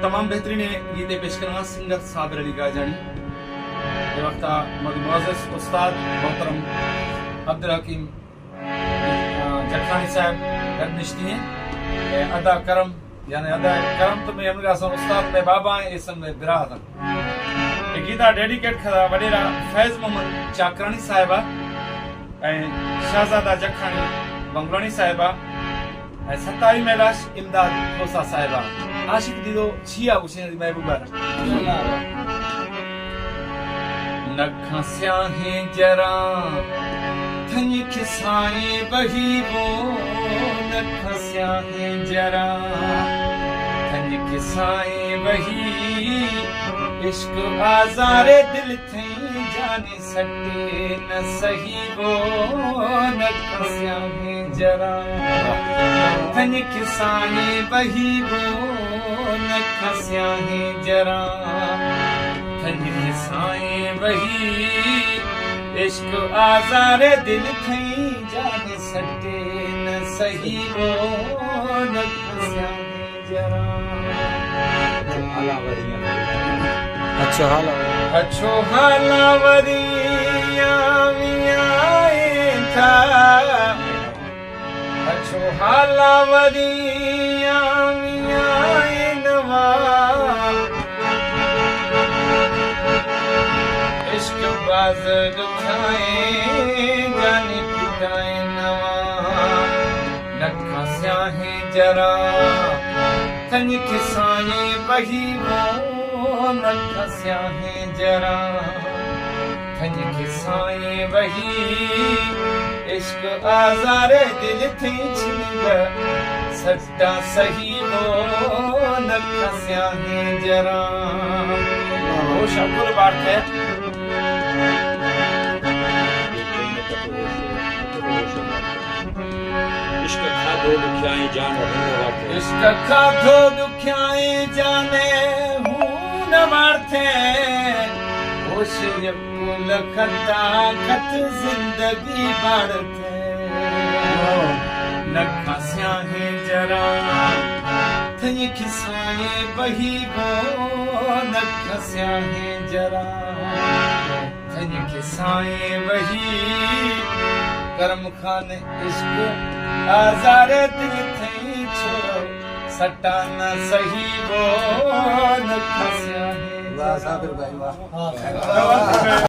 तमाम बेहतरीन गीते पेश करना सिंगर साबिर अली गाजानी ये वक्त मुअज़्ज़ज़ उस्ताद मोहतरम अब्दुल हकीम जखानी साहब गद निश्ती हैं अदा करम यानी अदा करम तो मैं हमने कहा उस्ताद में बाबा हैं इस में बिराद ये गीता डेडिकेट करा वडेरा फैज़ मोहम्मद चाकरानी साहिबा शहजादा जखानी बंगलानी साहिबा सताई मैलाश इमदाद खोसा साहिबा आशिक दीदो छिया हुसैन महबूबा नखा स्याहे जरा थन खिसाए बही वो नखा स्याहे जरा थन खिसाए बही इश्क आजारे दिल थे जाने सटे न सही वो नखा स्याहे जरा थन खिसाए बही वो नखा स्याहे जरा थन खिसाए बही इश्क आजारे दिल थी जाने सटे न सही वो नखा स्याहे जरा अच्छो हाला वरिया था अच्छो हाला वरिया नवा इश्क बाज दुखाए जाने पिटाए नवा नखा स्याहे जरा थन खिसाए बही वो नखा स्याहे जरा थन खिसाए बही इश्क आजारे दिल थी छिल सट्टा सही वो नखा स्याहे जरा वो शकुर बात है इश्क खाधो दुखियाए जाने इश्क खाधो दुखियाए जाने न मारते होश कुल खता खत जिंदगी बाढ़ते नखा स्याहे जरा थन खिसाए बही वो नखा स्याहे जरा थन खिसाए बही करम खान इश्क आजारे दिल थे छोड़ो सट्टा न सही वो नखा स्याहे वाह साबिर भाई वाह